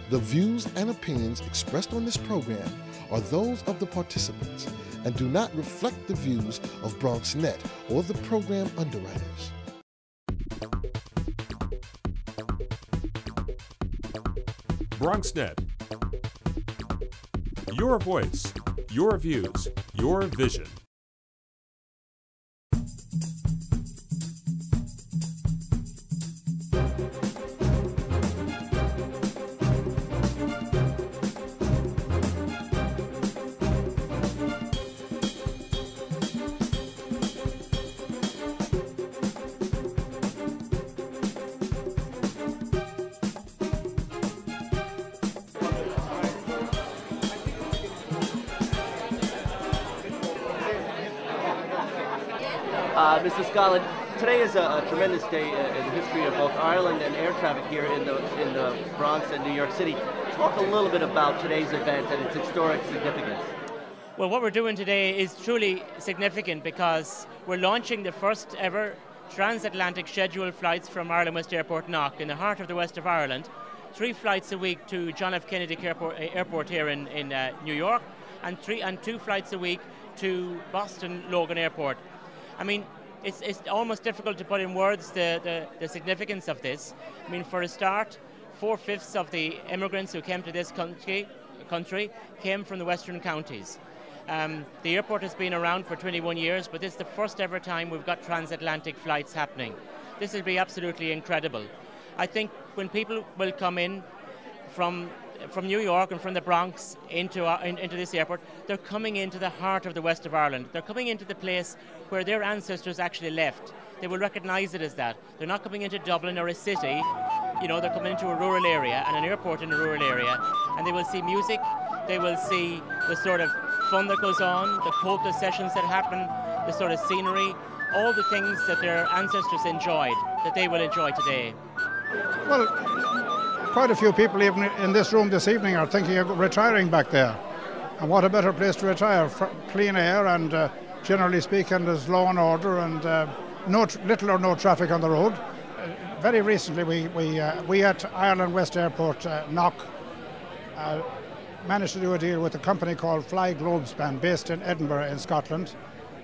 The views and opinions expressed on this program are those of the participants and do not reflect the views of BronxNet or the program underwriters. BronxNet. Your voice, your views, your vision. Mr. Scotland, today is a tremendous day in the history of both Ireland and air traffic here in the Bronx and New York City. Talk a little bit about today's event and its historic significance. Well, what we're doing today is truly significant because we're launching the first ever transatlantic scheduled flights from Ireland West Airport Knock in the heart of the west of Ireland. 3 flights a week to John F. Kennedy Airport here in New York, and 2 flights a week to Boston Logan Airport. I mean, it's almost difficult to put in words the significance of this. I mean, for a start, 4/5 of the immigrants who came to this country came from the western counties. The airport has been around for 21 years, but this is the first ever time we've got transatlantic flights happening. This will be absolutely incredible. I think when people will come in from New York and from the Bronx into this airport, they're coming into the heart of the west of Ireland. They're coming into the place where their ancestors actually left. They will recognise it as that. They're not coming into Dublin or a city. You know, they're coming into a rural area and an airport in a rural area, and they will see music. They will see the sort of fun that goes on, the polka sessions that happen, the sort of scenery, all the things that their ancestors enjoyed, that they will enjoy today. Well, quite a few people even in this room this evening are thinking of retiring back there. And what a better place to retire, clean air, and generally speaking there's law and order, and little or no traffic on the road. Very recently we at Ireland West Airport Knock managed to do a deal with a company called Fly Globespan based in Edinburgh in Scotland,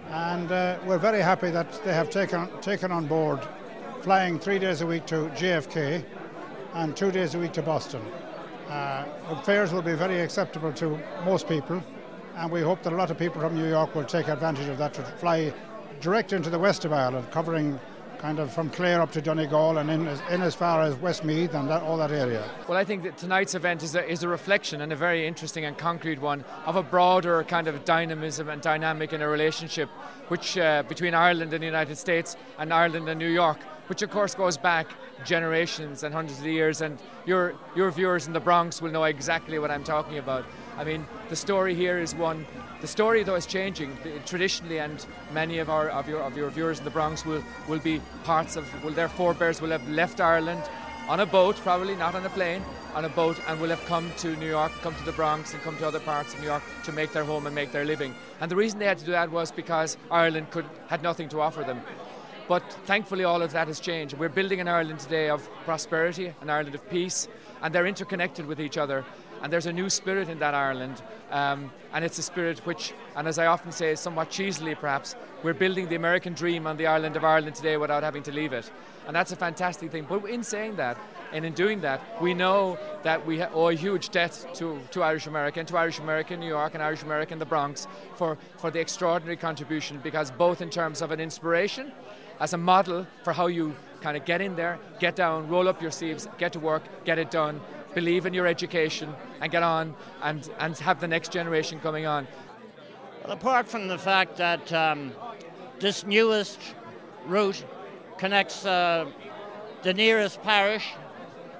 and we're very happy that they have taken on board flying 3 days a week to JFK and 2 days a week to Boston. The fares will be very acceptable to most people, and we hope that a lot of people from New York will take advantage of that to fly direct into the west of Ireland, covering kind of from Clare up to Donegal and in as far as Westmeath and all that area. Well, I think that tonight's event is a reflection, and a very interesting and concrete one, of a broader kind of dynamism and dynamic in a relationship which between Ireland and the United States, and Ireland and New York, which of course goes back generations and hundreds of years, and your viewers in the Bronx will know exactly what I'm talking about. I mean, the story here is one. The story, though, is changing traditionally, and many of your viewers in the Bronx will be their forebears will have left Ireland on a boat, probably not on a plane, on a boat, and will have come to New York, come to the Bronx, and come to other parts of New York to make their home and make their living. And the reason they had to do that was because Ireland had nothing to offer them. But thankfully all of that has changed. We're building an Ireland today of prosperity, an Ireland of peace, and they're interconnected with each other. And there's a new spirit in that Ireland, and it's a spirit which, and as I often say, somewhat cheesily perhaps, we're building the American dream on the island of Ireland today without having to leave it. And that's a fantastic thing. But in saying that, and in doing that, we know that we owe a huge debt to Irish America, and to Irish America in New York, and Irish America in the Bronx for the extraordinary contribution, because both in terms of an inspiration, as a model for how you kind of get in there, get down, roll up your sleeves, get to work, get it done, believe in your education, and get on and have the next generation coming on. Well, apart from the fact that this newest route connects the nearest parish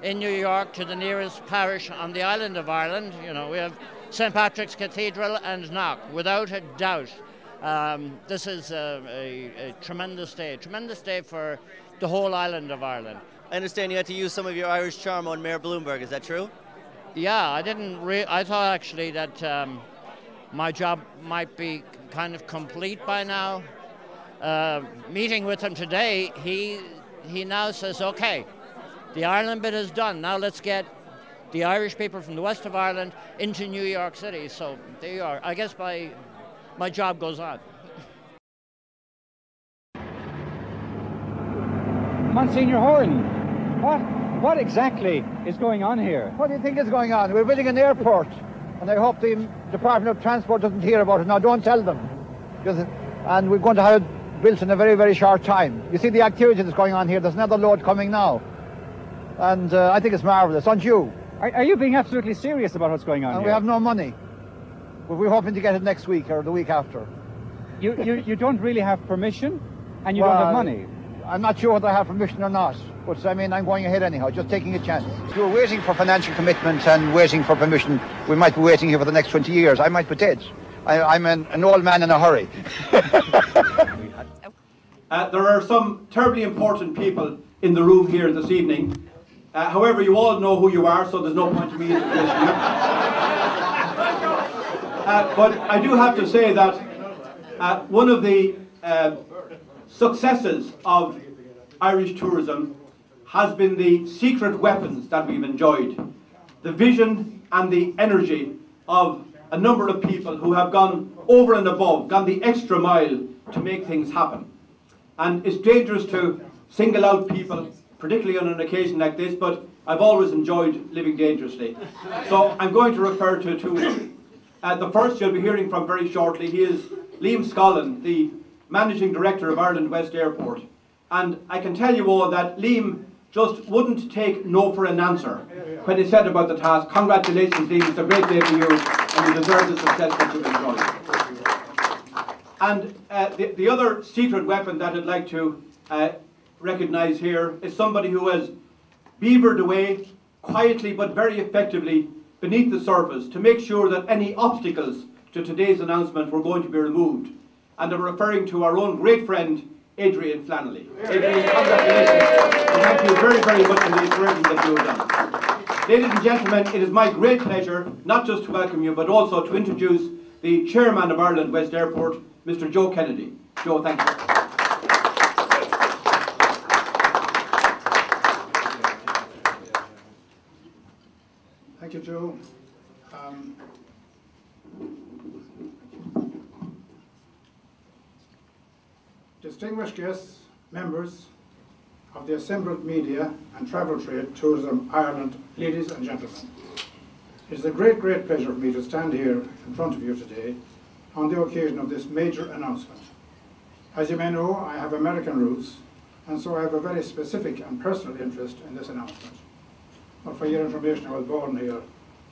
in New York to the nearest parish on the island of Ireland, you know, we have St. Patrick's Cathedral and Knock, without a doubt. This is a tremendous day for the whole island of Ireland. I understand you had to use some of your Irish charm on Mayor Bloomberg. Is that true? Yeah, I thought actually that my job might be kind of complete by now. Meeting with him today, he now says, okay, the Ireland bit is done. Now let's get the Irish people from the west of Ireland into New York City. So there you are. I guess my job goes on. Monsignor Horan, what exactly is going on here? What do you think is going on? We're building an airport, and I hope the Department of Transport doesn't hear about it. Now, don't tell them. And we're going to have it built in a very, very short time. You see the activity that's going on here. There's another load coming now. And I think it's marvellous, aren't you? Are you being absolutely serious about what's going on and here? We have no money. But we're hoping to get it next week or the week after. You don't really have permission, and you don't have money? I'm not sure whether I have permission or not, but I mean, I'm going ahead anyhow, just taking a chance. If you're waiting for financial commitment and waiting for permission, we might be waiting here for the next 20 years. I might be dead. I'm an old man in a hurry. There are some terribly important people in the room here this evening. However, you all know who you are, so there's no point in me introducing you. But I do have to say that one of the successes of Irish tourism has been the secret weapons that we've enjoyed. The vision and the energy of a number of people who have gone over and above, gone the extra mile to make things happen. And it's dangerous to single out people, particularly on an occasion like this, but I've always enjoyed living dangerously. So I'm going to refer to two of them. The first you'll be hearing from very shortly. He is Liam Scollin, the Managing Director of Ireland West Airport. And I can tell you all that Liam just wouldn't take no for an answer when he said about the task. Congratulations, Liam, it's a great day for you and you deserve the success that you've enjoyed. And the other secret weapon that I'd like to recognise here is somebody who has beavered away quietly but very effectively beneath the surface to make sure that any obstacles to today's announcement were going to be removed. And I'm referring to our own great friend, Adrian Flannelly. Adrian, congratulations. And thank you very, very much for the encouragement that you have done. Ladies and gentlemen, it is my great pleasure not just to welcome you, but also to introduce the Chairman of Ireland West Airport, Mr. Joe Kennedy. Joe, thank you. Thank you, Joe. Distinguished guests, members of the assembled media and travel trade, Tourism Ireland, ladies and gentlemen. It is a great, great pleasure for me to stand here in front of you today on the occasion of this major announcement. As you may know, I have American roots, and so I have a very specific and personal interest in this announcement. But for your information, I was born here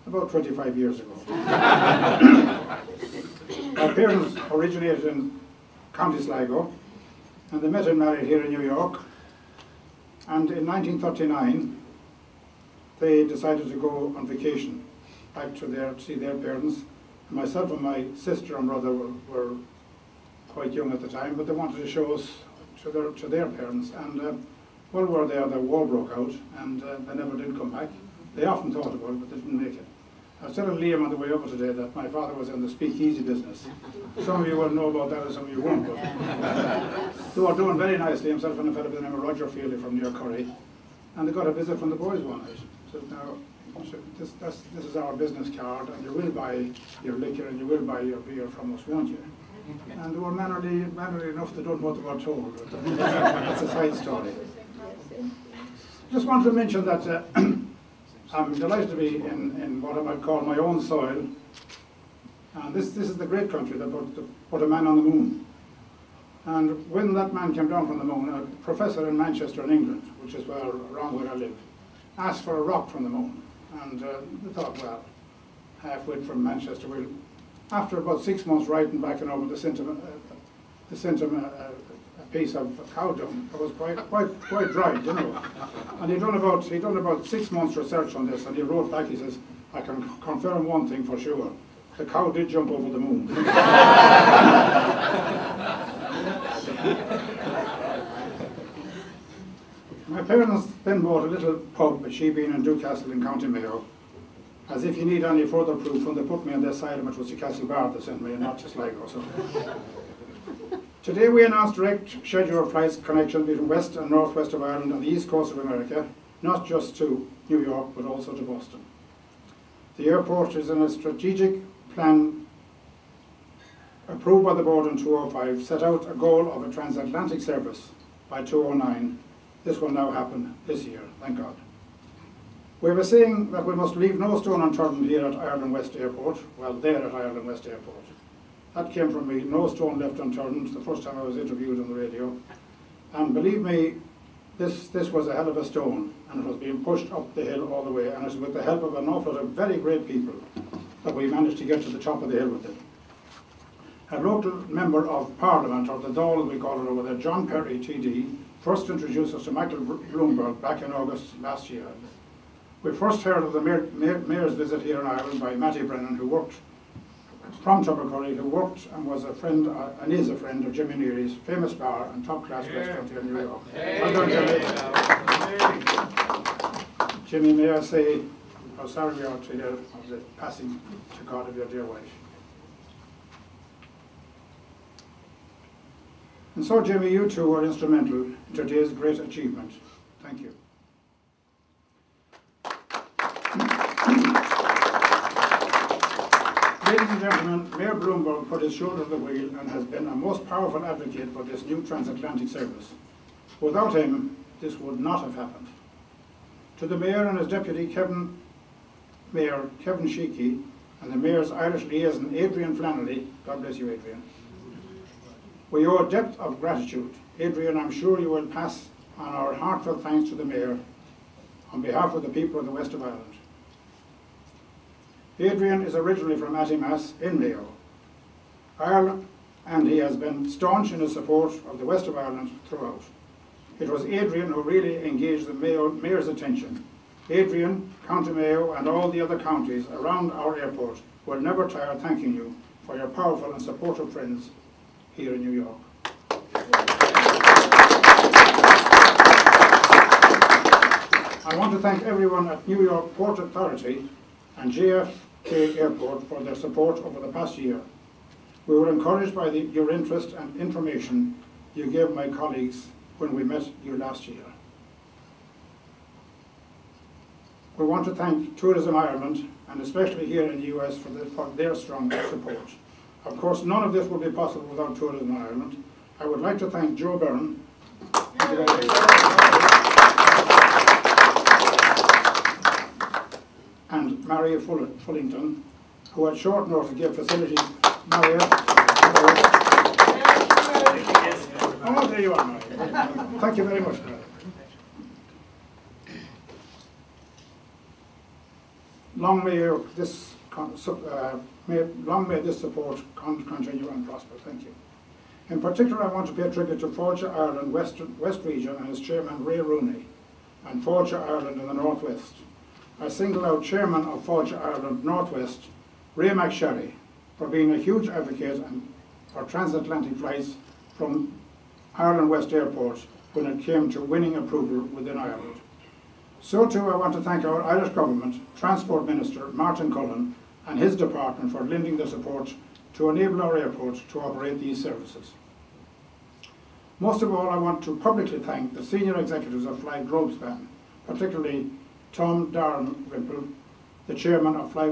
about 25 years ago. My parents originated in County Sligo, and they met and married here in New York. And in 1939, they decided to go on vacation back to see their parents. And myself and my sister and brother were quite young at the time, but they wanted to show us to their parents. And while we were there, the war broke out, and they never did come back. They often thought about it, but they didn't make it. I was telling Liam on the way over today that my father was in the speakeasy business. Some of you will know about that and some of you won't. But they were doing very nicely, himself and a fellow by the name of Roger Feely from near Curry. And they got a visit from the boys one night. Said, now, this is our business card, and you will buy your liquor and you will buy your beer from us, won't you? And they were mannerly enough to do what they were told. But that's a side story. Just want to mention that I'm delighted to be in what I might call my own soil. And this is the great country that put a man on the moon. And when that man came down from the moon, a professor in Manchester in England, which is around where I live, asked for a rock from the moon. And they thought, well, half-way from Manchester, after about 6 months writing back and over, they sent him a piece of cow dung. It was quite dry, you know. And he'd done about 6 months research on this, and he wrote back. He says, "I can confirm one thing for sure: the cow did jump over the moon." My parents then bought a little pub, a Shebeen in Newcastle in County Mayo, as if you need any further proof. When they put me on their side, it was the Castle Bar that sent me, and not just Sligo. So. Today we announced direct schedule of flights connection between west and northwest of Ireland and the east coast of America, not just to New York but also to Boston. The airport is in a strategic plan approved by the board in 2005, set out a goal of a transatlantic service by 2009. This will now happen this year, thank God. We have a saying that we must leave no stone unturned here at Ireland West Airport, well, there at Ireland West Airport. That came from me, no stone left unturned, the first time I was interviewed on the radio. And believe me, this was a hell of a stone, and it was being pushed up the hill all the way, and it's with the help of an awful lot of very great people that we managed to get to the top of the hill with it. A local member of Parliament, or the Dáil as we call it over there, John Perry, TD, first introduced us to Michael Bloomberg back in August last year. We first heard of the Mayor's visit here in Ireland by Matty Brennan, who worked from Tubbercurry, who worked and was a friend, and is a friend of Jimmy Neary's famous bar and top-class restaurant here in New York. Well done, Jimmy. Jimmy, may I say how sorry we are to hear of the passing to God of your dear wife. And so, Jimmy, you too were instrumental in today's great achievement. Thank you. Ladies and gentlemen, Mayor Bloomberg put his shoulder to the wheel and has been a most powerful advocate for this new transatlantic service. Without him, this would not have happened. To the Mayor and his Deputy Mayor Kevin Sheehy and the Mayor's Irish liaison Adrian Flannelly, God bless you, Adrian, we owe a debt of gratitude. Adrian, I'm sure you will pass on our heartfelt thanks to the Mayor on behalf of the people of the West of Ireland. Adrian is originally from Attimass in Mayo, Ireland, and he has been staunch in his support of the West of Ireland throughout. It was Adrian who really engaged the Mayor's attention. Adrian, County Mayo, and all the other counties around our airport will never tire thanking you for your powerful and supportive friends here in New York. I want to thank everyone at New York Port Authority and JFK Airport for their support over the past year. We were encouraged by your interest and information you gave my colleagues when we met you last year. We want to thank Tourism Ireland, and especially here in the US, for their strong support. Of course, none of this would be possible without Tourism Ireland. I would like to thank Joe Byrne and Maria Fullington, who at short notice gave facilities. Maria. Oh, there you are, Maria. Thank you very much, Maria. Long may this support continue and prosper. Thank you. In particular, I want to pay tribute to Fáilte Ireland West Region and its chairman, Ray Rooney, and Fáilte Ireland in the Northwest. I single out Chairman of Fáilte Ireland Northwest, Ray McSherry, for being a huge advocate for transatlantic flights from Ireland West Airport when it came to winning approval within Ireland. So too I want to thank our Irish Government, Transport Minister Martin Cullen and his department for lending their support to enable our airport to operate these services. Most of all, I want to publicly thank the senior executives of Fly Globespan, particularly Tom Dalrymple, the chairman of Fly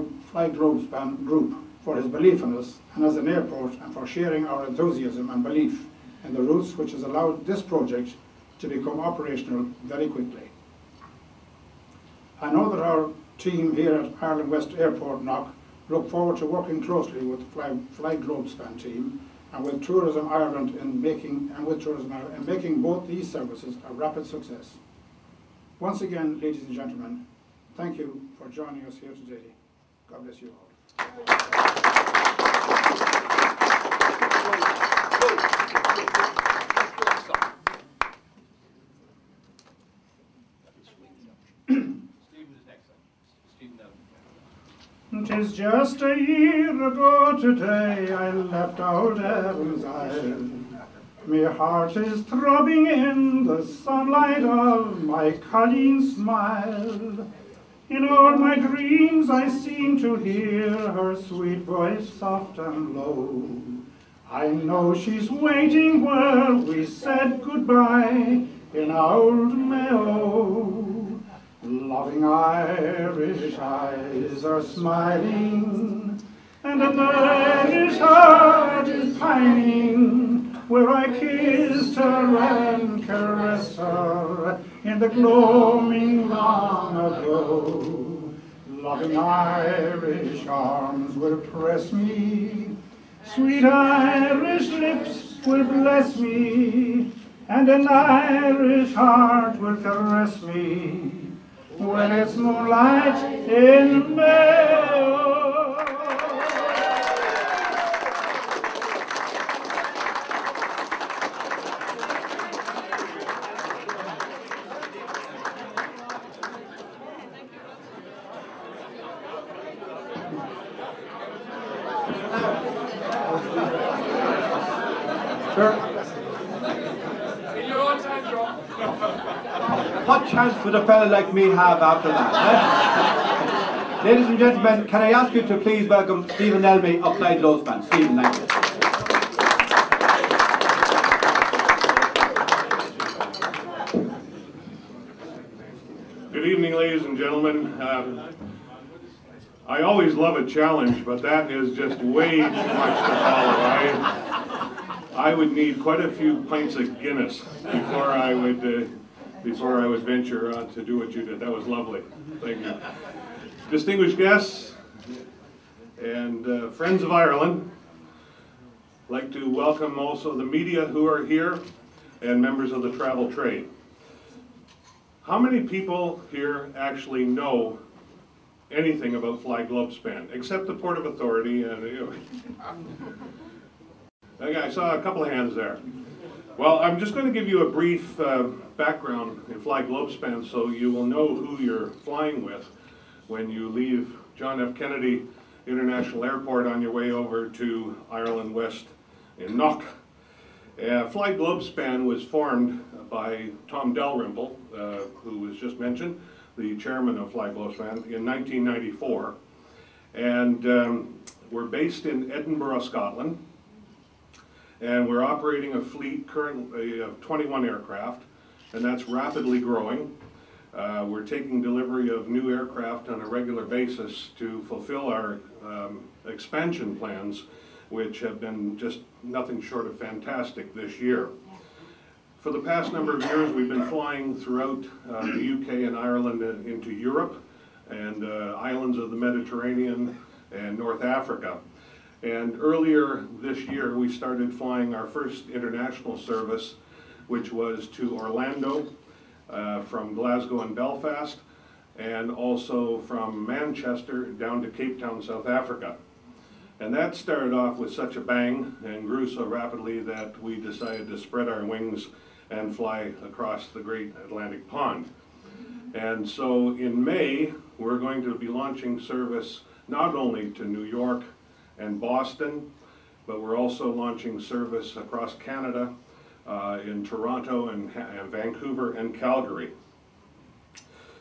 Globespan Group, for his belief in us and as an airport, and for sharing our enthusiasm and belief in the routes which has allowed this project to become operational very quickly. I know that our team here at Ireland West Airport Knock look forward to working closely with the Fly Globespan team and with Tourism Ireland in making both these services a rapid success. Once again, ladies and gentlemen, thank you for joining us here today. God bless you all. "'Tis just a year ago today I left old Evans Isle. My heart is throbbing in the sunlight of my Colleen's smile. In all my dreams I seem to hear her sweet voice soft and low. I know she's waiting where we said goodbye in old Mayo. Loving Irish eyes are smiling, and an Irish heart is pining, where I kissed her and caressed her in the gloaming long ago. Loving Irish arms will press me, sweet Irish lips will bless me, and an Irish heart will caress me when it's moonlight in May. What chance would a fella like me have after that? Eh? Ladies and gentlemen, can I ask you to please welcome Stephen Elmy of Fly Globe Span. Stephen, thank you. Good evening, ladies and gentlemen. I always love a challenge, but that is just way too much to follow. I would need quite a few pints of Guinness before I would venture on to do what you did. That was lovely. Thank you. Distinguished guests and friends of Ireland, I'd like to welcome also the media who are here and members of the travel trade. How many people here actually know anything about Fly Globe Span, except the Port of Authority? And I saw a couple of hands there. Well, I'm just going to give you a brief background in Fly Globe Span so you will know who you're flying with when you leave John F. Kennedy International Airport on your way over to Ireland West in Knock. Fly Globe Span was formed by Tom Dalrymple, who was just mentioned, the chairman of Fly Globe Span, in 1994. And we're based in Edinburgh, Scotland. And we're operating a fleet currently of 21 aircraft, and that's rapidly growing. We're taking delivery of new aircraft on a regular basis to fulfill our expansion plans, which have been just nothing short of fantastic this year. For the past number of years, we've been flying throughout the UK and Ireland into Europe and islands of the Mediterranean and North Africa. And earlier this year, we started flying our first international service, which was to Orlando from Glasgow and Belfast, and also from Manchester down to Cape Town, South Africa. And that started off with such a bang and grew so rapidly that we decided to spread our wings and fly across the great Atlantic pond. And so in May, we're going to be launching service not only to New York and Boston, but we're also launching service across Canada in Toronto and Vancouver and Calgary.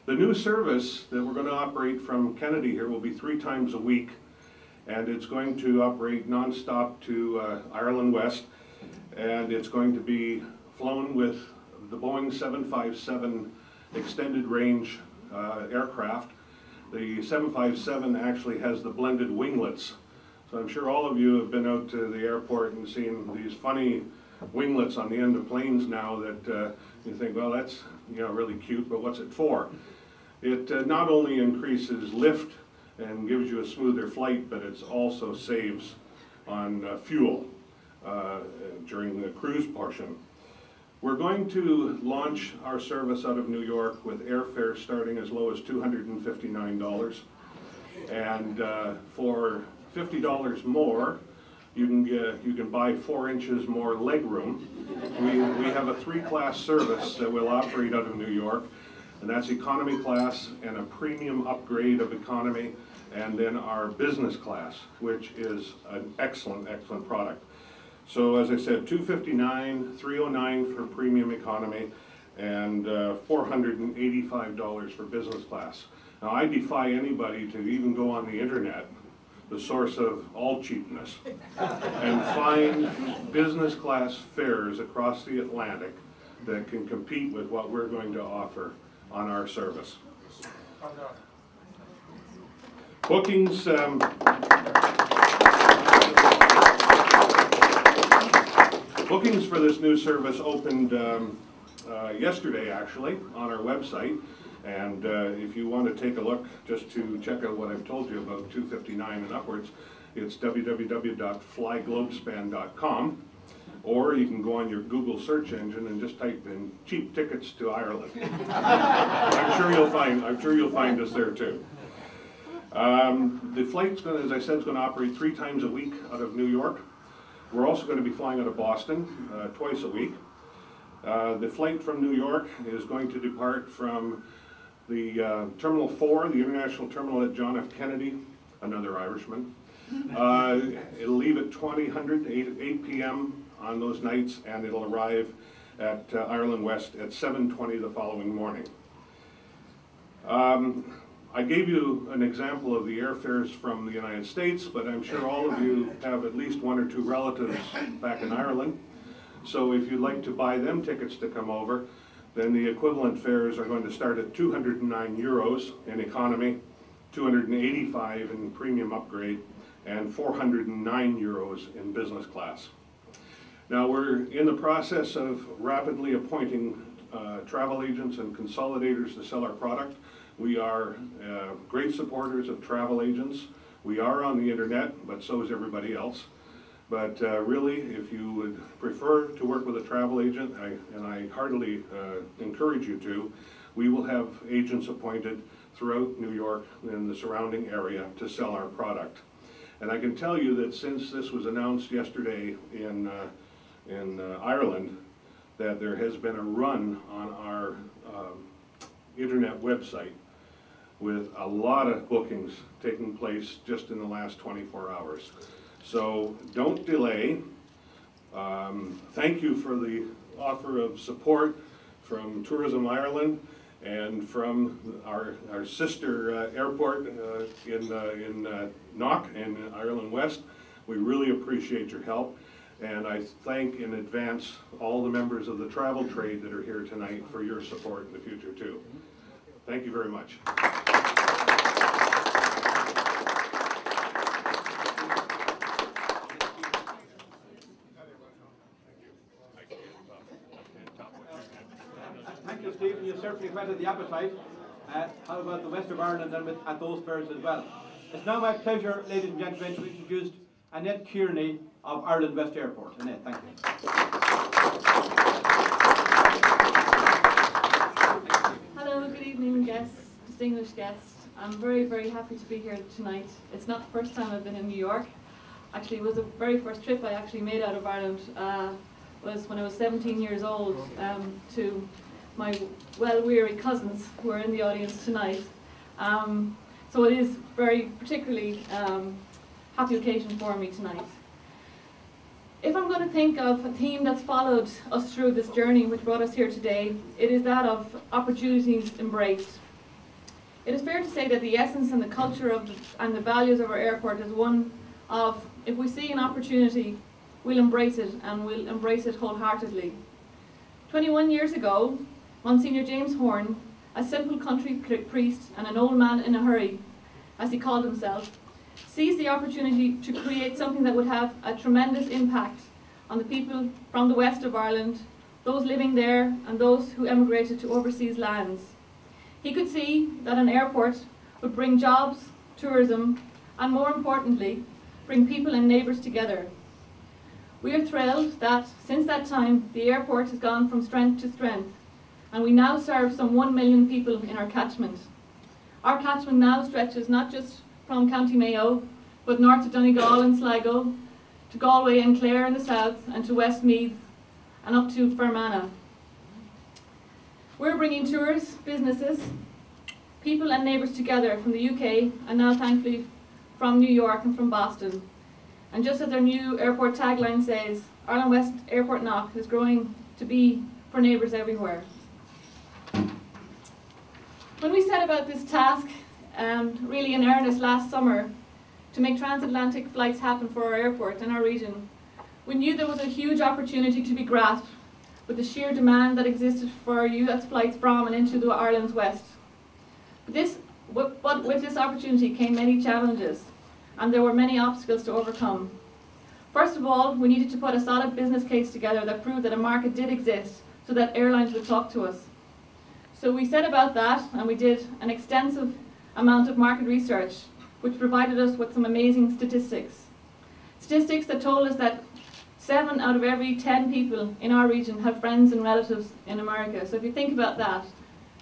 The new service that we're going to operate from Kennedy here will be 3 times a week, and it's going to operate non-stop to Ireland West, and it's going to be flown with the Boeing 757 extended range aircraft. The 757 actually has the blended winglets. So I'm sure all of you have been out to the airport and seen these funny winglets on the end of planes now that you think, well, that's really cute, but what's it for? It not only increases lift and gives you a smoother flight, but it also saves on fuel during the cruise portion. We're going to launch our service out of New York with airfare starting as low as $259, and for $50 more, you can buy 4 inches more leg room. We have a 3-class service that will operate out of New York, and that's economy class and a premium upgrade of economy, and then our business class, which is an excellent product. So as I said, $259, $309 for premium economy, and $485 for business class. Now I defy anybody to even go on the internet, the source of all cheapness, and find business class fares across the Atlantic that can compete with what we're going to offer on our service. Bookings. Bookings for this new service opened yesterday, actually, on our website. And if you want to take a look, just to check out what I've told you about 259 and upwards, it's www.flyglobespan.com. Or you can go on your Google search engine and just type in cheap tickets to Ireland. I'm sure you'll find us there too. The flight's going to, as I said, is going to operate 3 times a week out of New York. We're also going to be flying out of Boston twice a week. The flight from New York is going to depart from the Terminal 4, the International Terminal at John F. Kennedy, another Irishman. It'll leave at 8 p.m. on those nights, and it'll arrive at Ireland West at 7:20 the following morning. I gave you an example of the airfares from the United States, but I'm sure all of you have at least 1 or 2 relatives back in Ireland. So if you'd like to buy them tickets to come over, then the equivalent fares are going to start at 209 euros in economy, 285 in premium upgrade, and 409 euros in business class. Now we're in the process of rapidly appointing travel agents and consolidators to sell our product. We are great supporters of travel agents. We are on the internet, but so is everybody else. But really, if you would prefer to work with a travel agent, and I heartily encourage you to, we will have agents appointed throughout New York and the surrounding area to sell our product. And I can tell you that since this was announced yesterday in Ireland, that there has been a run on our internet website with a lot of bookings taking place just in the last 24 hours. So don't delay. Thank you for the offer of support from Tourism Ireland and from our sister airport in Knock and Ireland West. We really appreciate your help. And I thank in advance all the members of the travel trade that are here tonight for your support in the future too. Thank you very much. Thank you, Stephen. You certainly whetted the appetite. How about the West of Ireland and at those fairs as well? It's now my pleasure, ladies and gentlemen, to introduce Annette Kearney of Ireland West Airport. Annette, thank you. Hello, good evening, guests, distinguished guests. I'm very, very happy to be here tonight. It's not the first time I've been in New York. Actually, it was the very first trip I actually made out of Ireland. Was when I was 17 years old to my well-weary cousins who are in the audience tonight. So it is very particularly happy occasion for me tonight. If I'm going to think of a theme that's followed us through this journey which brought us here today, it is that of opportunities embraced. It is fair to say that the essence and the culture of and the values of our airport is one of, if we see an opportunity, we'll embrace it, and we'll embrace it wholeheartedly. 21 years ago, Monsignor James Horn, a simple country priest and an old man in a hurry, as he called himself, seized the opportunity to create something that would have a tremendous impact on the people from the west of Ireland, those living there and those who emigrated to overseas lands. He could see that an airport would bring jobs, tourism, and more importantly, bring people and neighbours together. We are thrilled that since that time the airport has gone from strength to strength, and we now serve some 1 million people in our catchment. Our catchment now stretches not just from County Mayo, but north to Donegal and Sligo, to Galway and Clare in the south, and to Westmeath, and up to Fermanagh. We're bringing tours, businesses, people and neighbours together from the UK, and now thankfully from New York and from Boston. And just as our new airport tagline says, Ireland West Airport Knock is growing to be for neighbours everywhere. When we set about this task, really in earnest last summer, to make transatlantic flights happen for our airport and our region, we knew there was a huge opportunity to be grasped with the sheer demand that existed for US flights from and into the Ireland's west. This But with this opportunity came many challenges, and there were many obstacles to overcome. First of all, we needed to put a solid business case together that proved that a market did exist so that airlines would talk to us. So we set about that, and we did an extensive amount of market research, which provided us with some amazing statistics. Statistics that told us that 7 out of every 10 people in our region have friends and relatives in America. So if you think about that,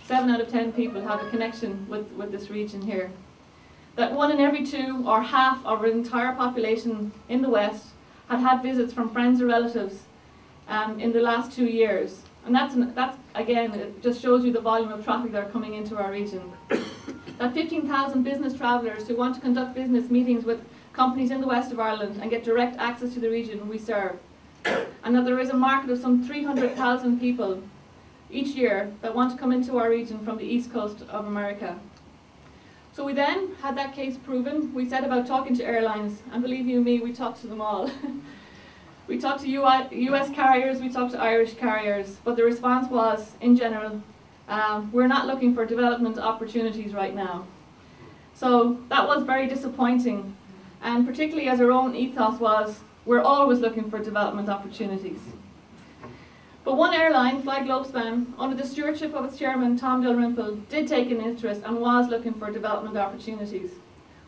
7 out of 10 people have a connection with this region here. That 1 in every 2, or half of our entire population in the West, had visits from friends or relatives in the last 2 years. And that's again, it just shows you the volume of traffic that are coming into our region. That 15,000 business travellers who want to conduct business meetings with companies in the west of Ireland and get direct access to the region we serve. And that there is a market of some 300,000 people each year that want to come into our region from the east coast of America. So we then had that case proven. We set about talking to airlines, and believe you me, we talked to them all. We talked to US carriers, we talked to Irish carriers, but the response was, in general, we're not looking for development opportunities right now. So that was very disappointing, and particularly as our own ethos was, we're always looking for development opportunities. But one airline, Fly Globespan, under the stewardship of its chairman, Tom Dalrymple, did take an interest and was looking for development opportunities.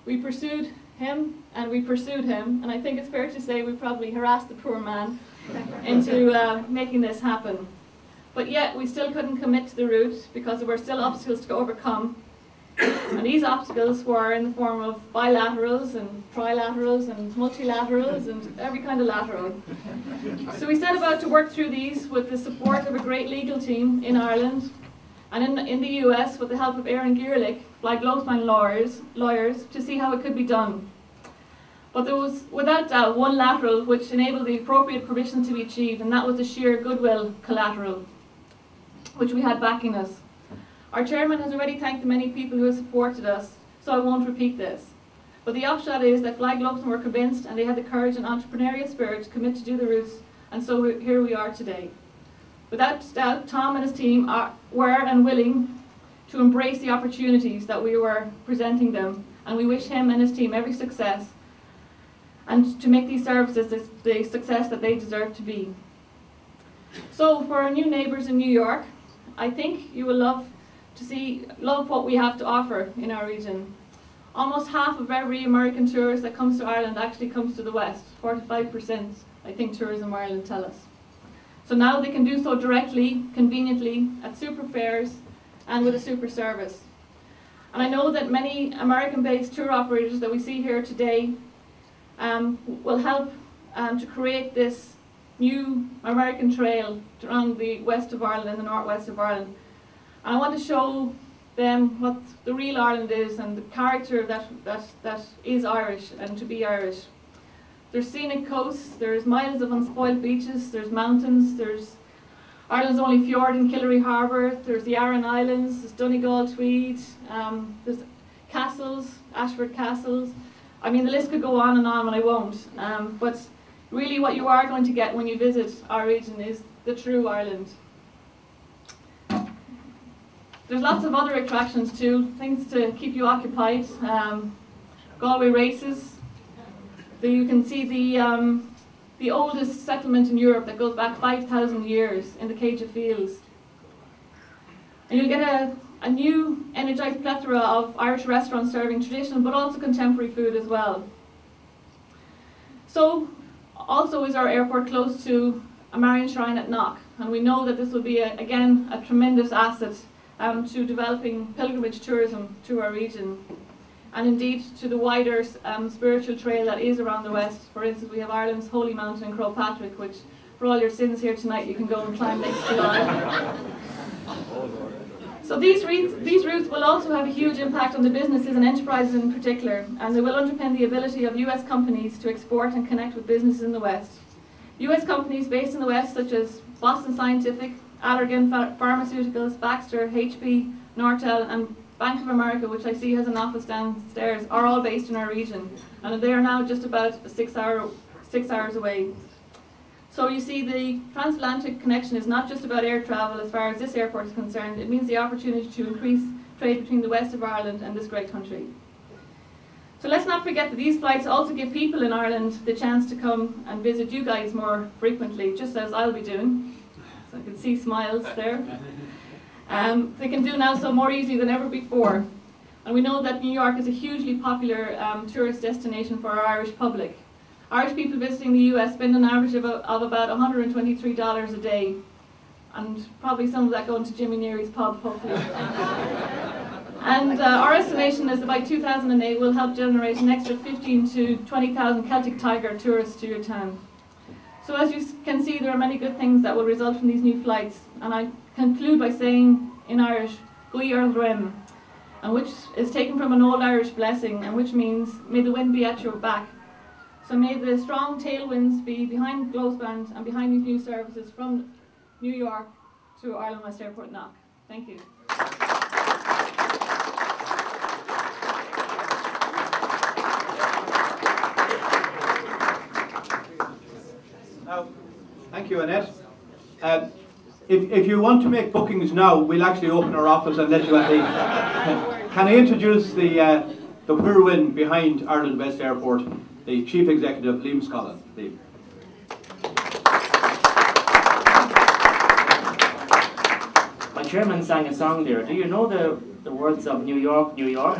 We pursued him, and we pursued him, and I think it's fair to say we probably harassed the poor man into making this happen. But yet we still couldn't commit to the route because there were still obstacles to overcome. And these obstacles were in the form of bilaterals and trilaterals and multilaterals and every kind of lateral. So we set about to work through these with the support of a great legal team in Ireland and in the US with the help of Aaron Gearlick, Fly Globespan lawyers, to see how it could be done. But there was, without doubt, one lateral which enabled the appropriate provisions to be achieved, and that was the sheer goodwill collateral, which we had backing us. Our chairman has already thanked the many people who have supported us, so I won't repeat this. But the upshot is that Fly Globespan were convinced, and they had the courage and entrepreneurial spirit to commit to do the routes, and so here we are today. Without doubt, Tom and his team were and willing to embrace the opportunities that we were presenting them, and we wish him and his team every success, and to make these services the success that they deserve to be. So for our new neighbours in New York, I think you will love what we have to offer in our region. Almost half of every American tourist that comes to Ireland actually comes to the West, 45%, I think Tourism Ireland tell us. So now they can do so directly, conveniently, at super fares and with a super service. And I know that many American-based tour operators that we see here today will help to create this new American trail around the west of Ireland and the northwest of Ireland. And I want to show them what the real Ireland is and the character that is Irish and to be Irish. There's scenic coasts, there's miles of unspoiled beaches, there's mountains, there's Ireland's only fjord in Killary Harbour, there's the Aran Islands, there's Donegal, Tweed, there's castles, Ashford castles. I mean, the list could go on and I won't. But really what you are going to get when you visit our region is the true Ireland. There's lots of other attractions too, things to keep you occupied. Galway races. You can see the oldest settlement in Europe that goes back 5,000 years in the Cage of Fields. And you'll get a new energised plethora of Irish restaurants serving traditional but also contemporary food as well. So also is our airport close to a Marian Shrine at Knock, and we know that this will be again a tremendous asset to developing pilgrimage tourism to our region, and indeed to the wider spiritual trail that is around the west. For instance, we have Ireland's holy mountain in Crowpatrick, which for all your sins here tonight you can go and climb next July. So these routes will also have a huge impact on the businesses and enterprises in particular, and they will underpin the ability of US companies to export and connect with businesses in the west. US companies based in the west such as Boston Scientific, Allergan Pharmaceuticals, Baxter, HP, Nortel and Bank of America, which I see has an office downstairs, are all based in our region, and they are now just about 6 hours away. So you see, the transatlantic connection is not just about air travel as far as this airport is concerned. It means the opportunity to increase trade between the west of Ireland and this great country. So let's not forget that these flights also give people in Ireland the chance to come and visit you guys more frequently, just as I'll be doing. So I can see smiles there. They can do now so more easily than ever before. And we know that New York is a hugely popular tourist destination for our Irish public. Irish people visiting the US spend an average of about $123 a day, and probably some of that going to Jimmy Neary's pub, hopefully. And our estimation is that by 2008 we'll help generate an extra 15 to 20,000 Celtic Tiger tourists to your town. So as you can see, there are many good things that will result from these new flights, and I conclude by saying in Irish, Gui ar Dhrym, and which is taken from an old Irish blessing, and which means, may the wind be at your back. So may the strong tailwinds be behind Globespan and behind these new services from New York to Ireland West Airport Knock. Thank you. Thank you, Annette. If you want to make bookings now, we'll actually open our office and let you at the... Can I introduce the whirlwind behind Ireland West Airport, the Chief Executive, Liam Scollin. Liam. My chairman sang a song there. Do you know the words of New York, New York?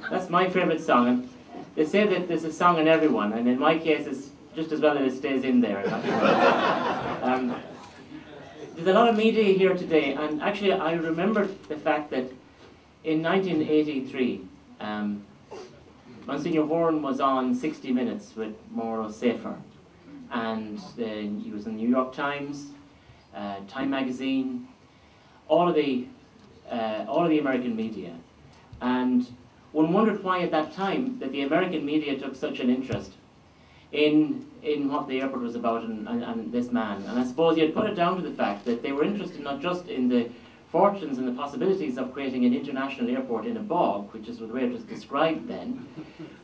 That's my favourite song. And they say that there's a song in everyone, and in my case it's just as well that it stays in there. There's a lot of media here today, and actually I remember the fact that in 1983, Monsignor Horn was on 60 Minutes with Mauro Safer, and he was in the New York Times, Time Magazine, all of the American media, and one wondered why at that time that the American media took such an interest in what the airport was about and this man. And I suppose you had put it down to the fact that they were interested not just in the fortunes and the possibilities of creating an international airport in a bog, which is the way it was described then,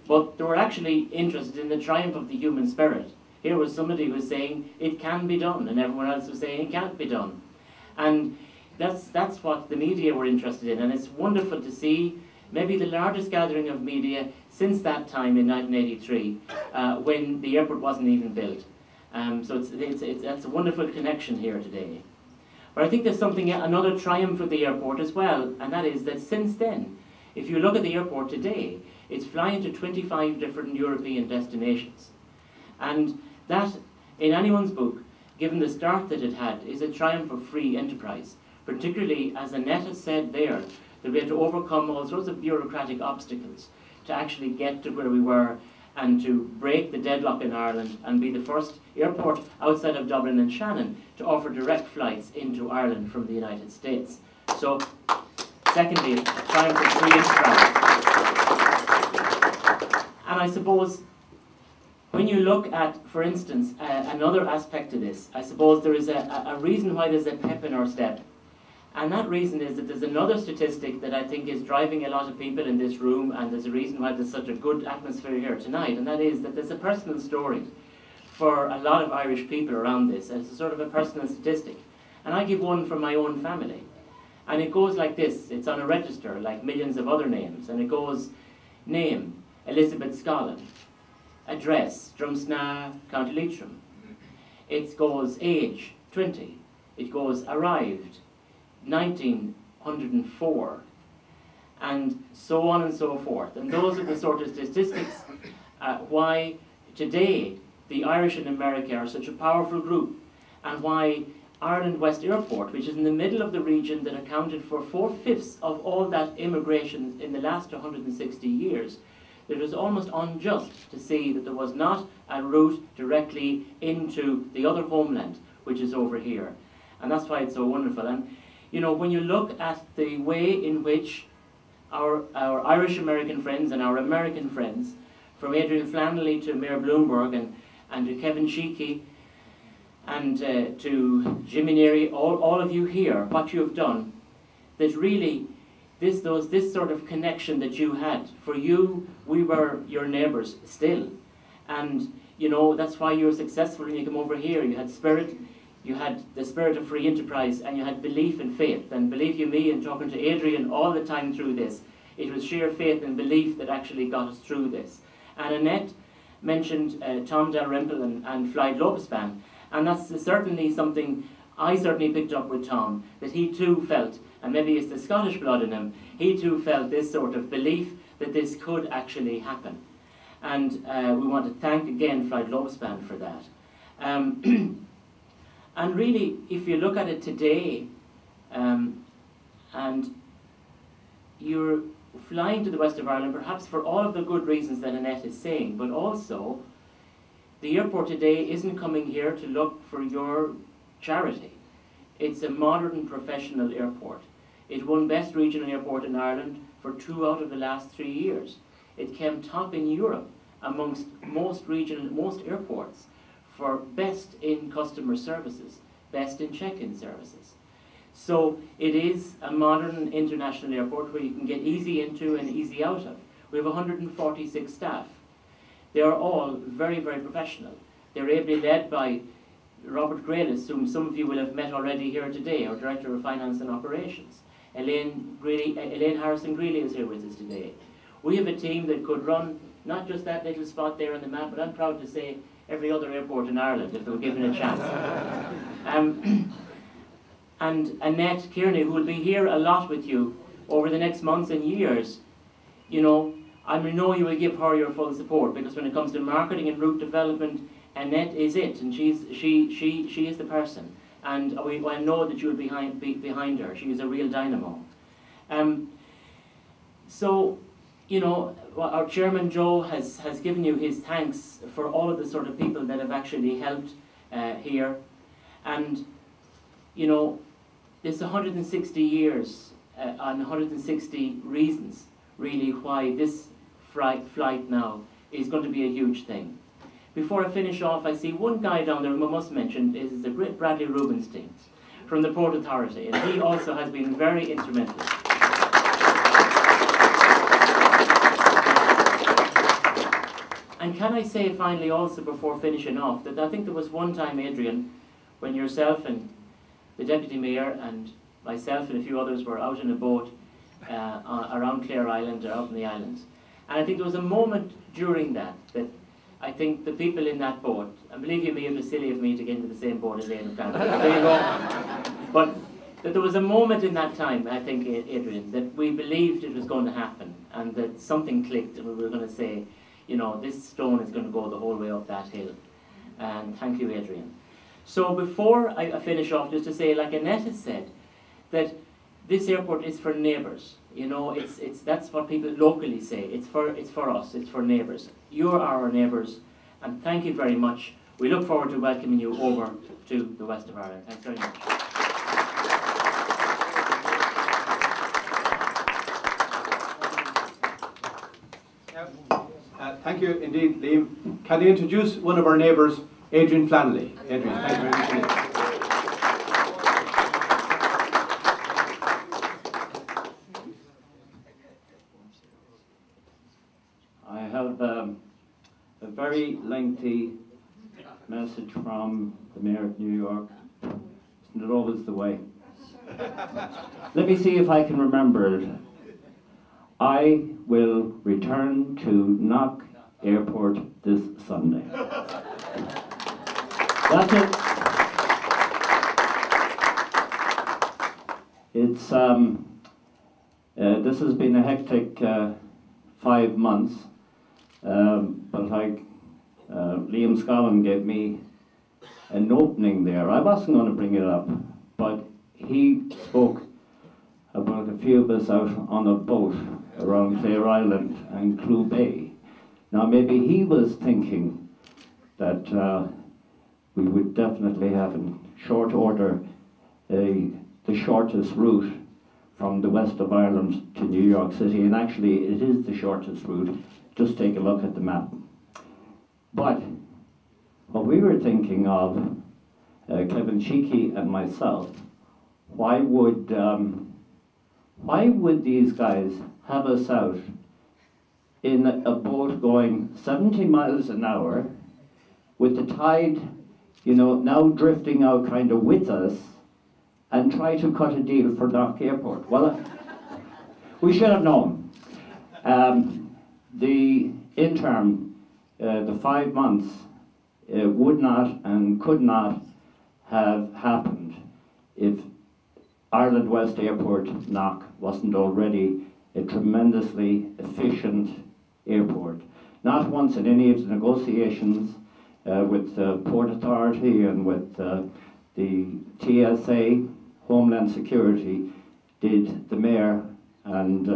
but they were actually interested in the triumph of the human spirit. Here was somebody who was saying it can be done, and everyone else was saying it can't be done. And that's what the media were interested in, and it's wonderful to see maybe the largest gathering of media since that time in 1983, when the airport wasn't even built. So that's a wonderful connection here today. But I think there's another triumph for the airport as well, and that is that since then, if you look at the airport today, it's flying to 25 different European destinations. And that, in anyone's book, given the start that it had, is a triumph of free enterprise, particularly, as Annette has said there, that we had to overcome all sorts of bureaucratic obstacles to actually get to where we were and to break the deadlock in Ireland and be the first airport outside of Dublin and Shannon to offer direct flights into Ireland from the United States. So, secondly, triumph of free enterprise. And I suppose when you look at, for instance, another aspect to this, I suppose there is a reason why there's a pep in our step. And that reason is that there's another statistic that I think is driving a lot of people in this room, and there's a reason why there's such a good atmosphere here tonight, and that is that there's a personal story for a lot of Irish people around this. It's a sort of a personal statistic. And I give one from my own family. And it goes like this. It's on a register, like millions of other names. And it goes, name, Elizabeth Scollin. Address, Drumsna, County Leitrim. It goes age, 20. It goes arrived, 1904, and so on and so forth. And those are the sort of statistics why today the Irish in America are such a powerful group, and why Ireland West Airport, which is in the middle of the region that accounted for 4/5 of all that immigration in the last 160 years, it was almost unjust to see that there was not a route directly into the other homeland, which is over here. And that's why it's so wonderful. And you know, when you look at the way in which our Irish-American friends and our American friends, from Adrian Flannelly to Mayor Bloomberg and to Kevin Sheekey and to Jimmy Neary, all of you here, what you have done, that really this sort of connection that you had. For you, we were your neighbours still. And, you know, that's why you were successful when you came over here. You had spirit. you had the spirit of free enterprise, and you had belief and faith. And believe you me, in talking to Adrian all the time through this, it was sheer faith and belief that actually got us through this. And Annette mentioned Tom Dalrymple and Fly Globespan, and that's certainly something I certainly picked up with Tom, that he too felt, and maybe it's the Scottish blood in him, he too felt this sort of belief that this could actually happen. And we want to thank again Fly Globespan for that. And really, if you look at it today, and you're flying to the west of Ireland, perhaps for all of the good reasons that Annette is saying, but also the airport today isn't coming here to look for your charity. It's a modern professional airport. It won Best Regional Airport in Ireland for 2 out of the last 3 years. It came top in Europe amongst most airports for best in customer services, best in check-in services. So it is a modern international airport where you can get easy into and easy out of. We have 146 staff. They are all very, very professional. They're ably led by Robert Graylis, whom some of you will have met already here today, our Director of Finance and Operations. Elaine Harrison-Greeley is here with us today. We have a team that could run not just that little spot there on the map, but I'm proud to say every other airport in Ireland if they were given a chance. And Annette Kearney, who will be here a lot with you over the next months and years, you know, I know you will give her your full support, because when it comes to marketing and route development, Annette is it, and she is the person. And I know that you will be behind her. She is a real dynamo. So, you know, our chairman Joe has given you his thanks for all of the sort of people that have actually helped here. And, you know, there's 160 years and 160 reasons, really, why this flight now is going to be a huge thing. Before I finish off, I see one guy down there whom I must mention is the great Bradley Rubenstein from the Port Authority, and he also has been very instrumental. And can I say finally also, before finishing off, that I think there was one time, Adrian, when yourself and the Deputy Mayor and myself and a few others were out in a boat around Clare Island or out in the islands. And I think there was a moment during that I think the people in that boat, and believe you me, it was silly of me to get into the same boat as Elaine and Frank, there you go. But that there was a moment in that time, I think, Adrian, that we believed it was going to happen, and that something clicked, and we were going to say, you know, this stone is going to go the whole way up that hill. And thank you, Adrian. So before I finish off, just to say, like Annette has said, that this airport is for neighbours. You know, that's what people locally say. It's for us. It's for neighbours. You are our neighbours, and thank you very much. We look forward to welcoming you over to the west of Ireland. Thanks very much. Thank you indeed, Liam. Can I introduce one of our neighbours, Adrian Flannelly? Adrian, thank you very much. I have a very lengthy message from the Mayor of New York. Isn't it always the way? Let me see if I can remember it. I will return to Knock Airport this Sunday. That's it. It's this has been a hectic 5 months, but like Liam Scollin gave me an opening there. I wasn't going to bring it up, but he spoke about a few of us out on a boat around Clare Island and Clew Bay. Now maybe he was thinking that we would definitely have in short order the shortest route from the west of Ireland to New York City, and actually it is the shortest route. Just take a look at the map. But what we were thinking of, Kevin Sheehy and myself, why would these guys have us out in a boat going 70 miles an hour with the tide, you know, now drifting out kind of with us and try to cut a deal for Knock Airport. Well, we should have known. The interim, the 5 months, would not and could not have happened if Ireland West Airport, Knock, wasn't already a tremendously efficient airport. Not once in any of the negotiations with the Port Authority and with the TSA, Homeland Security, did the Mayor and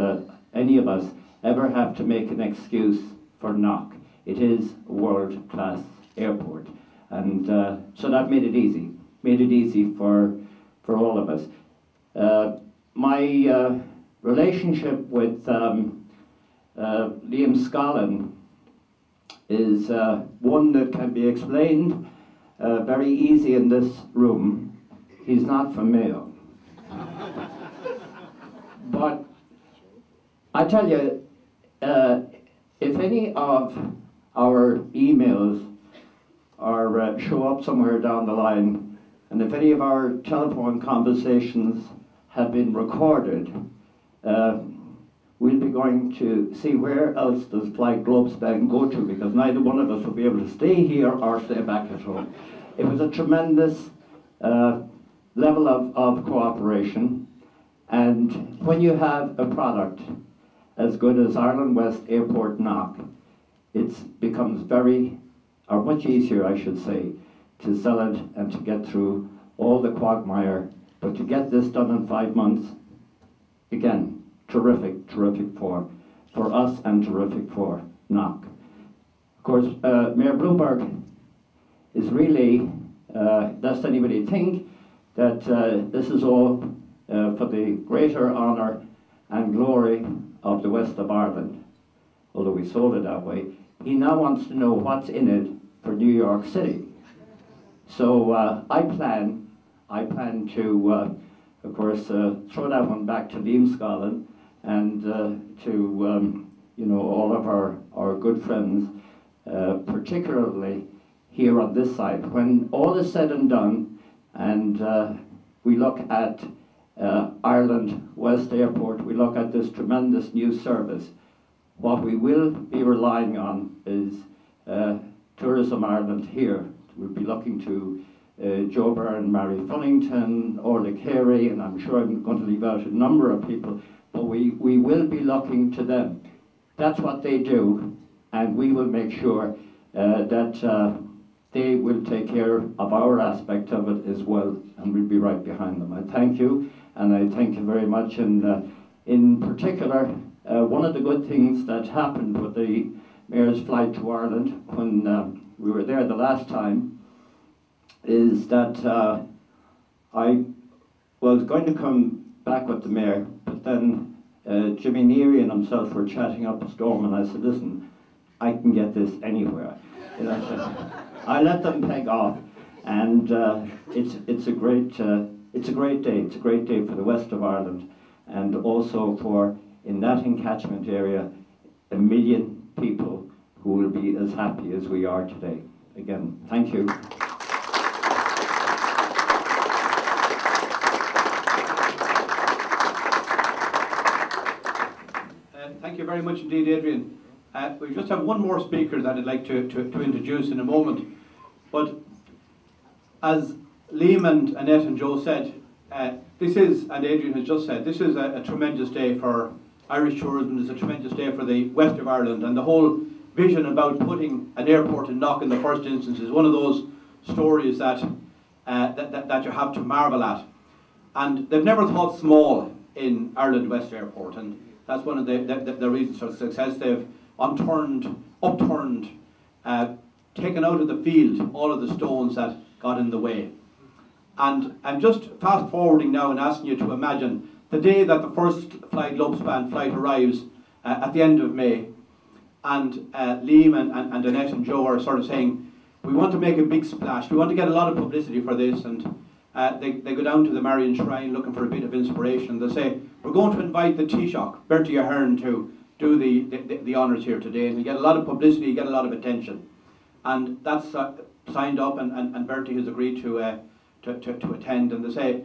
any of us ever have to make an excuse for Knock. It is a world-class airport, and so that made it easy for all of us. My relationship with Liam Scollin is one that can be explained very easy in this room. He's not from Mayo. But I tell you, if any of our emails or show up somewhere down the line, and if any of our telephone conversations have been recorded, we'll be going to see where else does Flight Globespan go to, because neither one of us will be able to stay here or stay back at home. It was a tremendous level of cooperation, and when you have a product as good as Ireland West Airport Knock, it becomes much easier, I should say, to sell it and to get through all the quagmire. But to get this done in 5 months, again, terrific for us and terrific for Knock. Of course, Mayor Bloomberg is really, lest anybody think that this is all for the greater honour and glory of the West of Ireland, although we sold it that way. He now wants to know what's in it for New York City. So I plan to, of course, throw that one back to Liam Scollin and to you know, all of our good friends, particularly here on this side. When all is said and done, and we look at Ireland West Airport, we look at this tremendous new service, what we will be relying on is Tourism Ireland here. We'll be looking to Joe Byrne, Mary Funnington, Orla Carey, and I'm sure I'm going to leave out a number of people, but we will be looking to them. That's what they do, and we will make sure that they will take care of our aspect of it as well, and we'll be right behind them. I thank you, and I thank you very much, and in particular, one of the good things that happened with the Mayor's flight to Ireland when we were there the last time is that I was going to come back with the Mayor, but then Jimmy Neary and himself were chatting up a storm, and I said, listen, I can get this anywhere. You know, so I let them peg off, and it's a great day. It's a great day for the west of Ireland, and also for, in that encatchment area, 1 million people who will be as happy as we are today. Again, thank you. Thank you very much indeed, Adrian. We just have one more speaker that I'd like to introduce in a moment. But as Liam and Annette and Joe said, this is, and Adrian has just said, this is a tremendous day for Irish tourism. It's a tremendous day for the west of Ireland, and the whole vision about putting an airport in Knock in the first instance is one of those stories that you have to marvel at. And they've never thought small in Ireland West Airport, and that's one of the reasons for success. They've upturned, taken out of the field all of the stones that got in the way. And I'm just fast forwarding now and asking you to imagine the day that the first Flight Globespan flight arrives at the end of May, and Liam and Annette and Joe are sort of saying, we want to make a big splash, we want to get a lot of publicity for this, and they go down to the Marion Shrine looking for a bit of inspiration. They say, we're going to invite the Taoiseach, Bertie Ahern, to do the honours here today, and you get a lot of publicity, you get a lot of attention. and that's signed up, and Bertie has agreed to attend. And they say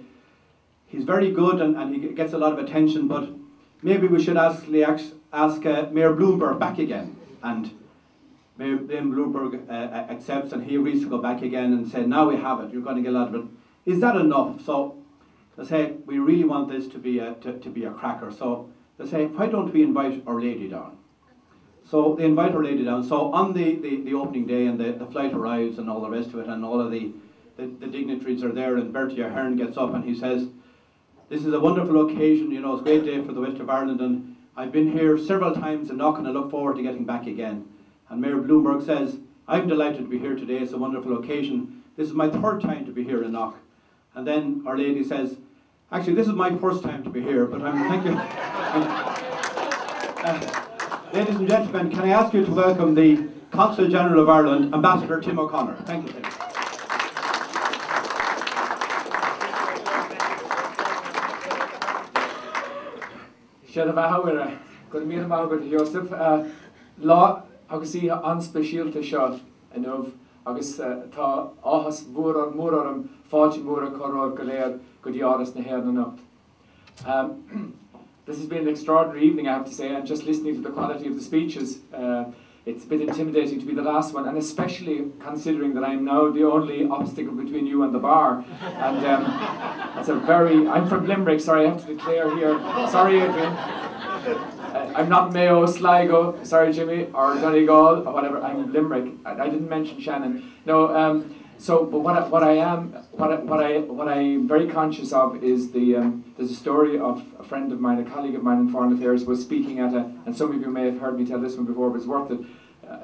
he's very good and he gets a lot of attention, but maybe we should ask Mayor Bloomberg back again. And Mayor Bloomberg accepts, and he agrees to go back again and say, now we have it, you're going to get a lot of it. Is that enough? So they say, we really want this to be a cracker. So they say, why don't we invite Our Lady down? So they invite Our Lady down. So on the opening day, and the flight arrives and all the rest of it, and all of the dignitaries are there, and Bertie Ahern gets up and he says, this is a wonderful occasion, you know, it's a great day for the West of Ireland, and I've been here several times and not, and I look forward to getting back again. And Mayor Bloomberg says, I'm delighted to be here today, it's a wonderful occasion. This is my third time to be here in Knock. And then Our Lady says, actually this is my first time to be here, but thank you. Ladies and gentlemen, can I ask you to welcome the Consul General of Ireland, Ambassador Tim O'Connor. Thank you, Tim. Siadh go mí mágad Joseph lá agus í anspecialta seo a nómh agus tá áthas mhór an mór orm fáilte mór a choráir go léir go dtí áras na héir na nocht. This has been an extraordinary evening, I have to say, and just listening to the quality of the speeches, it's a bit intimidating to be the last one, and especially considering that I'm now the only obstacle between you and the bar. And that's a very, I'm from Limerick, sorry, I have to declare here. Sorry, Adrian. I'm not Mayo, Sligo, sorry, Jimmy, or Donegal, or whatever, I'm Limerick. I didn't mention Shannon. No, but what I'm very conscious of is there's a story of a friend of mine, a colleague of mine in Foreign Affairs, was speaking at and some of you may have heard me tell this one before, but it's worth it,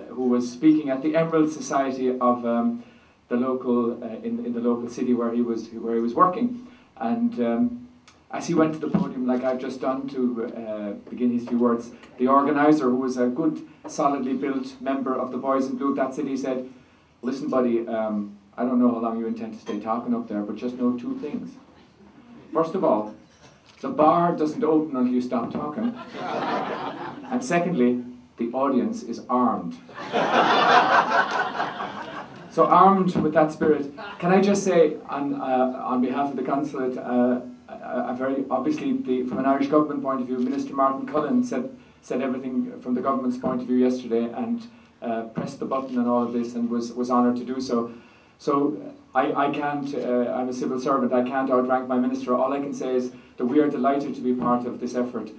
who was speaking at the Emerald Society of the local, in the local city where he was working. And as he went to the podium, like I've just done, to begin his few words, the organizer, who was a good, solidly built member of the Boys in Blue of that city, said, listen, buddy, I don't know how long you intend to stay talking up there, but just know two things. First of all, the bar doesn't open until you stop talking. And secondly, the audience is armed. So armed with that spirit, can I just say, on behalf of the Consulate, very obviously, from an Irish government point of view, Minister Martin Cullen said everything from the government's point of view yesterday, and pressed the button on all of this, and was honoured to do so. So I can't, I'm a civil servant, I can't outrank my minister. All I can say is that we are delighted to be part of this effort.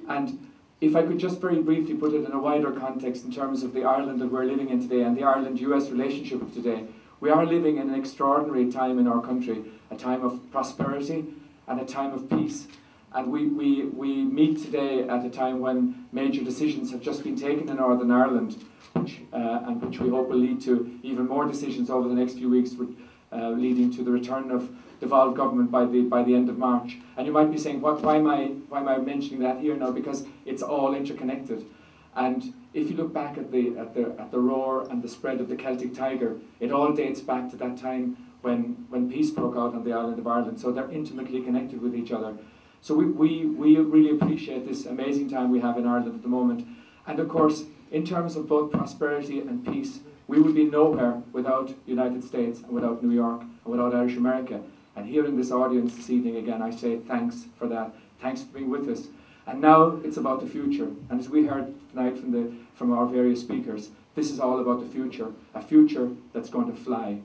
And if I could just very briefly put it in a wider context in terms of the Ireland that we're living in today and the Ireland-US relationship of today, we are living in an extraordinary time in our country, a time of prosperity and a time of peace. And we meet today at a time when major decisions have just been taken in Northern Ireland, which we hope will lead to even more decisions over the next few weeks, leading to the return of devolved government by the end of March. And you might be saying, why am I mentioning that here now? Because it's all interconnected. And if you look back at the roar and the spread of the Celtic Tiger, it all dates back to that time when peace broke out on the island of Ireland. So they're intimately connected with each other. So we really appreciate this amazing time we have in Ireland at the moment. And of course, in terms of both prosperity and peace, we would be nowhere without the United States and without New York and without Irish America. And here in this audience this evening, again, I say thanks for that. Thanks for being with us. And now it's about the future. And as we heard tonight from our various speakers, this is all about the future, a future that's going to fly.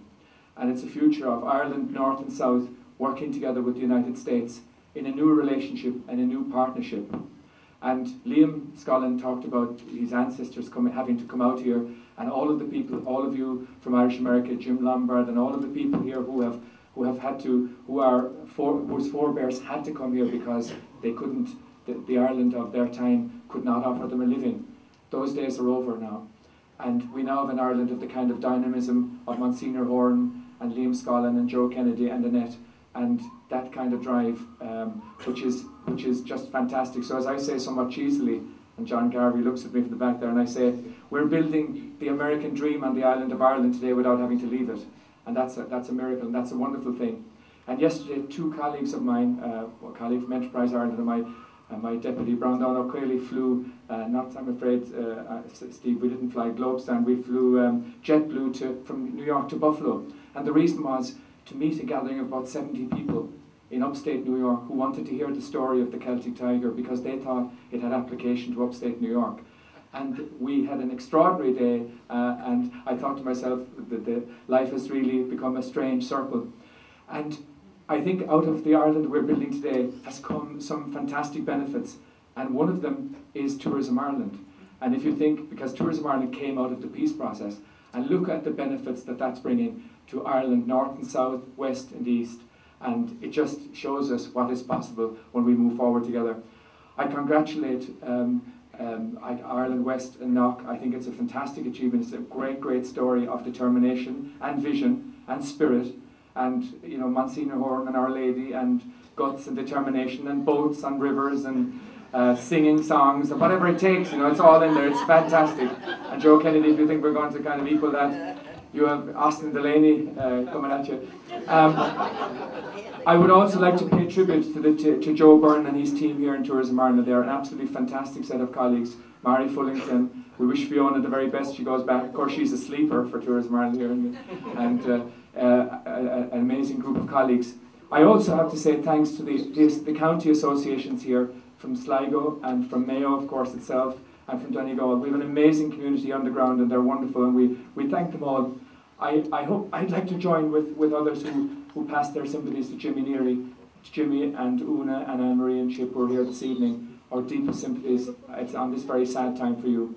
And it's a future of Ireland, North and South, working together with the United States in a new relationship and a new partnership. And Liam Scollin talked about his ancestors having to come out here, and all of the people, all of you from Irish America, Jim Lombard, and all of the people here whose forebears had to come here because they couldn't, the Ireland of their time could not offer them a living. Those days are over now. And we now have an Ireland of the kind of dynamism of Monsignor Horan and Liam Scollin and Joe Kennedy and Annette, and that kind of drive, which is just fantastic. So as I say somewhat cheesily, and John Garvey looks at me from the back there, and I say, we're building the American dream on the island of Ireland today without having to leave it. And that's a miracle, and that's a wonderful thing. And yesterday, two colleagues of mine, a colleague from Enterprise Ireland and my deputy, Brandon O'Crally, flew, not, I'm afraid, Steve, we didn't fly Globespan, we flew JetBlue from New York to Buffalo. And the reason was to meet a gathering of about 70 people in upstate New York who wanted to hear the story of the Celtic Tiger because they thought it had application to upstate New York. And we had an extraordinary day, and I thought to myself that life has really become a strange circle. And I think out of the Ireland we're building today has come some fantastic benefits, and one of them is Tourism Ireland. And if you think, because Tourism Ireland came out of the peace process, and look at the benefits that that's bringing to Ireland, north and south, west and east, and it just shows us what is possible when we move forward together. I congratulate Ireland West and Knock. I think it's a fantastic achievement. It's a great, great story of determination and vision and spirit, and you know, Monsignor Horn and Our Lady, and guts and determination, and boats and rivers, and singing songs, and whatever it takes, you know, it's all in there. It's fantastic. And Joe Kennedy, if you think we're going to kind of equal that, you have Austin Delaney coming at you. I would also like to pay tribute to Joe Byrne and his team here in Tourism Ireland. They're an absolutely fantastic set of colleagues. Mary Fullington, we wish Fiona the very best. She goes back. Of course, she's a sleeper for Tourism Ireland here, and an amazing group of colleagues. I also have to say thanks to the county associations here, from Sligo and from Mayo, of course, itself, and from Donegal. We have an amazing community on the ground, and they're wonderful, and we thank them all. I'd like to join with others who passed their sympathies to Jimmy Neary, Jimmy and Una and Anne-Marie and Chip who are here this evening. Our deepest sympathies. It's on this very sad time for you,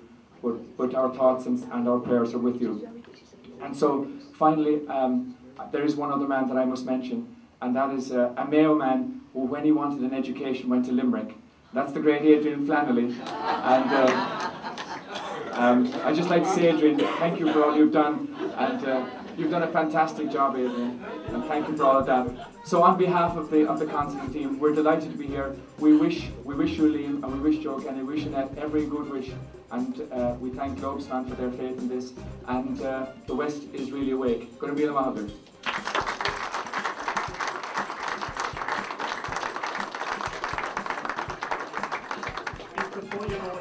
but our thoughts and our prayers are with you. And so, finally, there is one other man that I must mention, and that is a Mayo man who, when he wanted an education, went to Limerick. That's the great Adrian Flannelly. And I'd just like to say, Adrian, thank you for all you've done, and you've done a fantastic job, Adrian, and thank you for all of that. So on behalf of the Consulate team, we're delighted to be here. We wish you, Liam, and we wish Joe Kenny, we wish Annette every good wish, and we thank Globespan for their faith in this, and the West is really awake. Going to be a Mahadir. Before you know